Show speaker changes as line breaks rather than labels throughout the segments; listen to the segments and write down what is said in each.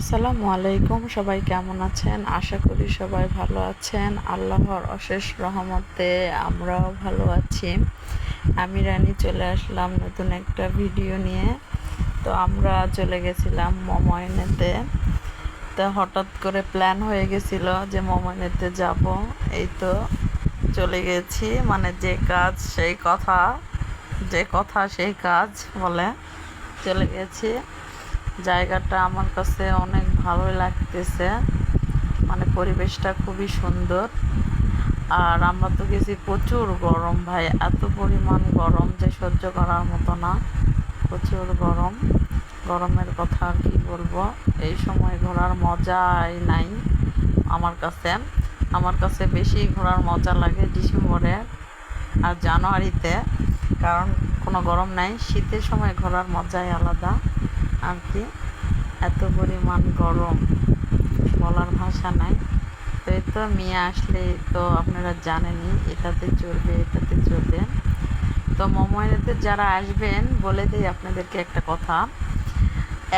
আসসালামু আলাইকুম। সবাই কেমন আছেন? আশা করি সবাই ভালো আছেন। আল্লাহর অশেষ রহমতে আমরাও ভালো আছি। আমি রানী চলে আসলাম নতুন একটা ভিডিও নিয়ে। তো আমরা চলে গেছিলাম মময়নেতে। তো হঠাৎ করে প্ল্যান হয়ে গেছিল যে মময়নেতে যাব। এই তো চলে গেছি, মানে যে কাজ সেই কথা, যে কথা সেই কাজ বলে চলে গেছি। জায়গাটা আমার কাছে অনেক ভালোই লাগতেছে, মানে পরিবেশটা খুবই সুন্দর। আর আমরা তো গেছি প্রচুর গরম, ভাই এত পরিমাণ গরম যে সহ্য করার মতো না। প্রচুর গরম, গরমের কথা আর কি বলবো। এই সময় ঘোরার মজাই নাই আমার কাছে বেশি ঘোরার মজা লাগে ডিসেম্বরে আর জানুয়ারিতে, কারণ কোনো গরম নাই। শীতের সময় ঘোরার মজাই আলাদা আর কি। এত পরিমাণ গরম বলার ভাষা নাই। তো এই তো মেয়ে আসলে তো আপনারা জানেনই, এটাতে চলবে এটাতে চলবে। তো মময়নেতে যারা আসবেন বলে দিই আপনাদেরকে একটা কথা,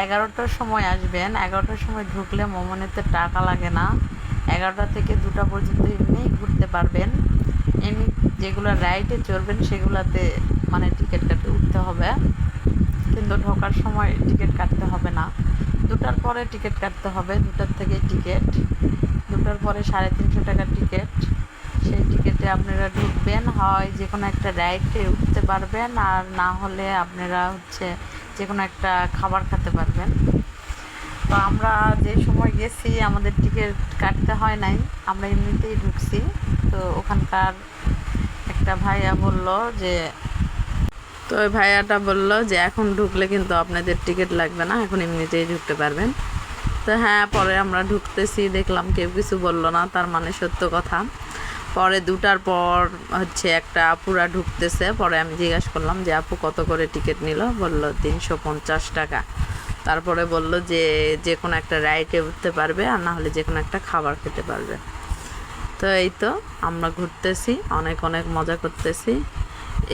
11টার সময় আসবেন। 11টার সময় ঢুকলে মময়নেতে টাকা লাগে না। 11টা থেকে 2টা পর্যন্ত এমনিই ঘুরতে পারবেন। এমনি যেগুলো রাইডে চড়বেন সেগুলোতে মানে টিকিট কাটে উঠতে হবে, কিন্তু ঢোকার সময় টিকিট কাটতে হবে না। 2টার পরে টিকিট কাটতে হবে, 2টার থেকে টিকিট, 2টার পরে 350 টাকার টিকিট। সেই টিকিটে আপনারা ঢুকবেন, হয় যে কোনো একটা রাইডে উঠতে পারবেন, আর না হলে আপনারা যে কোনো একটা খাবার খেতে পারবেন। তো আমরা যে সময় গেছি আমাদের টিকিট কাটতে হয় নাই, আমরা এমনিতেই ঢুকছি। তো ওখানকার একটা ভাইয়া বলল যে তো ওই ভাইয়াটা বললো যে এখন ঢুকলে কিন্তু আপনাদের টিকিট লাগবে না, এখন এমনিতেই ঢুকতে পারবেন। তো হ্যাঁ, পরে আমরা ঢুকতেছি, দেখলাম কেউ কিছু বললো না, তার মানে সত্য কথা। পরে 2টার পর একটা আপুরা ঢুকতেছে। পরে আমি জিজ্ঞাসা করলাম যে আপু কত করে টিকিট নিল? বলল 350 টাকা। তারপরে বলল যে যে কোনো একটা রাইডে উঠতে পারবে, আর না হলে যে কোনো একটা খাবার খেতে পারবে। তো এই তো আমরা ঘুরতেছি, অনেক অনেক মজা করতেছি।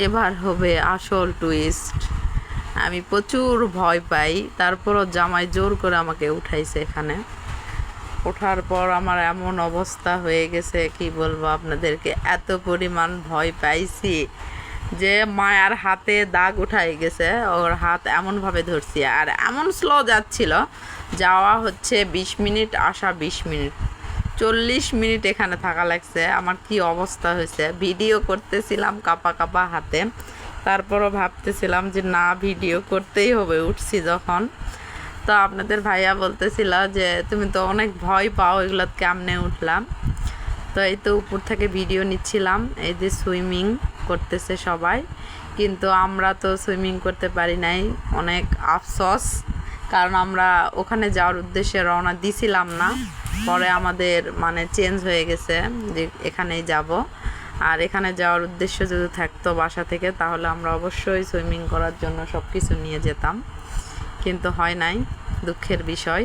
এবার হবে আসল টুইস্ট। আমি প্রচুর ভয় পাই, তারপরও জামাই জোর করে আমাকে উঠাইছে এখানে। ওঠার পর আমার এমন অবস্থা হয়ে গেছে, কি বলবো আপনাদেরকে, এত পরিমাণ ভয় পাইছি যে মায়ার হাতে দাগ উঠাই গেছে। ওর হাত এমনভাবে ধরছি, আর এমন স্লো যাচ্ছিল, যাওয়া 20 মিনিট, আসা 20 মিনিট, 40 মিনিট এখানে থাকা লাগছে। আমার কি অবস্থা হয়েছে, ভিডিও করতেছিলাম কাপা কাপা হাতে, তারপরও ভাবতেছিলাম যে না, ভিডিও করতেই হবে উঠছি যখন। তো আপনাদের ভাইয়া বলতেছিল যে তুমি তো অনেক ভয় পাও, এগুলো কেমনে উঠলাম। তো এই তো উপর থেকে ভিডিও নিচ্ছিলাম, এই যে সুইমিং করতেছে সবাই, কিন্তু আমরা তো সুইমিং করতে পারি নাই। অনেক আফসোস, কারণ আমরা ওখানে যাওয়ার উদ্দেশ্যে রওনা দিছিলাম না। পরে আমাদের মানে চেঞ্জ হয়ে গেছে যে এখানেই যাব। আর এখানে যাওয়ার উদ্দেশ্য যদি থাকতো বাসা থেকে, তাহলে আমরা অবশ্যই সুইমিং করার জন্য সব কিছু নিয়ে যেতাম, কিন্তু হয় নাই। দুঃখের বিষয়,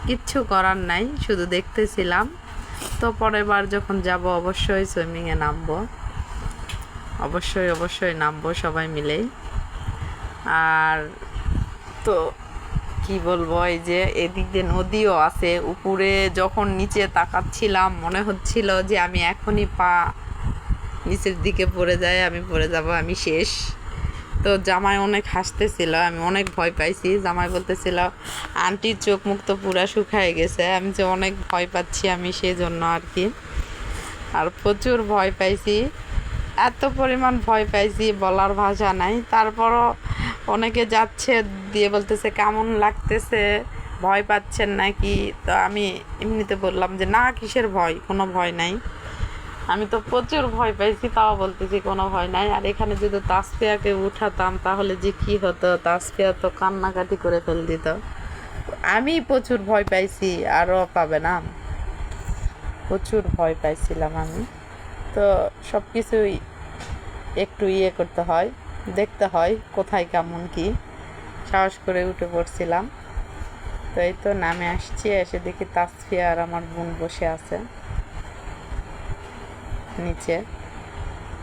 কিচ্ছু করার নাই, শুধু দেখতেছিলাম। তো পরের বার যখন যাব অবশ্যই সুইমিংয়ে নামবো, অবশ্যই নামবো সবাই মিলেই। আর তো কি বলবো, এই যে এদিক দিয়ে নদীও আছে। উপরে যখন নিচে তাকাচ্ছিলাম মনে হচ্ছিল যে আমি এখনই পা নিচের দিকে পড়ে যায়, আমি পড়ে যাব, আমি শেষ। তো জামাই অনেক হাসতেছিল, আমি অনেক ভয় পাইছি। জামাই বলতেছিল আন্টির চোখ মুখ তো পুরা শুকায় গেছে। আমি যে অনেক ভয় পাচ্ছি আমি, সেই জন্য আর কি। আর প্রচুর ভয় পাইছি, এত পরিমাণ ভয় পাইছি বলার ভাষা নাই। তারপরও অনেকে যাচ্ছে দিয়ে বলতেছে কেমন লাগতেছে, ভয় পাচ্ছেন নাকি? তো আমি এমনিতে বললাম যে না, কিসের ভয়, কোনো ভয় নাই। আমি তো প্রচুর ভয় পাইছি, তাও বলতেছি কোনো ভয় নাই। আর এখানে যদি তাসফিয়াকে উঠাতাম তাহলে যে কি হতো, তাসফিয়া তো কান্নাকাটি করে ফেল দিত। আমি প্রচুর ভয় পাইছি, আরও পাবে না, প্রচুর ভয় পাইছিলাম আমি। তো সব কিছুই একটু করতে হয়, দেখতে হয় কোথায় কেমন কি। সাহস করে উঠে পড়ছিলাম। তো এই তো নামে আসছি, এসে দেখি তাসফিয়া আর আমার বোন বসে আছে নিচে।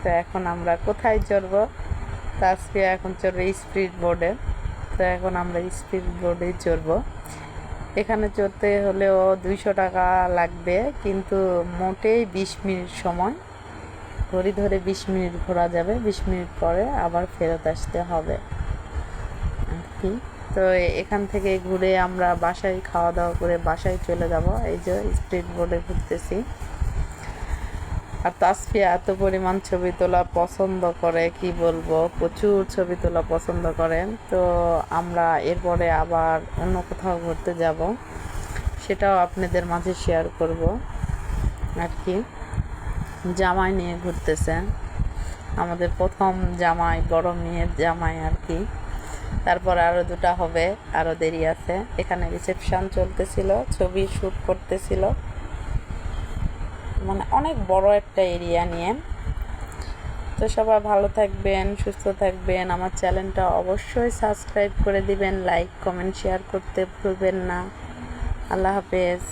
তো এখন আমরা কোথায় চড়বো? তাসফিয়া এখন চড়বে স্পিড বোর্ডে। তো এখন আমরা স্পিড বোর্ডেই চড়বো। এখানে চড়তে হলেও 200 টাকা লাগবে, কিন্তু মোটেই 20 মিনিট সময়, ঘড়ি ধরে 20 মিনিট ঘোরা যাবে, 20 মিনিট পরে আবার ফেরত আসতে হবে আর কি। তো এখান থেকে ঘুরে আমরা বাসায় খাওয়া দাওয়া করে বাসায় চলে যাব। এই যে স্পিড বোটে ঘুরতেছি। আর তাসফিয়া এত পরিমাণ ছবি তোলা পছন্দ করে, কি বলবো, প্রচুর ছবি তোলা পছন্দ করেন। তো আমরা এরপরে আবার অন্য কোথাও ঘুরতে যাব, সেটাও আপনাদের মাঝে শেয়ার করব আর কি। জামাই নিয়ে ঘুরতেছে, আমাদের প্রথম জামাই, বড় মেয়ের জামাই আর কি। তারপর আরও দুটা হবে, আরও দেরি আছে। এখানে রিসেপশন চলতেছিল, ছবি শ্যুট করতেছিল, মানে অনেক বড় একটা এরিয়া নিয়ে। তো সবাই ভালো থাকবেন, সুস্থ থাকবেন। আমার চ্যানেলটা অবশ্যই সাবস্ক্রাইব করে দিবেন, লাইক কমেন্ট শেয়ার করতে ভুলবেন না। আল্লাহ হাফেজ।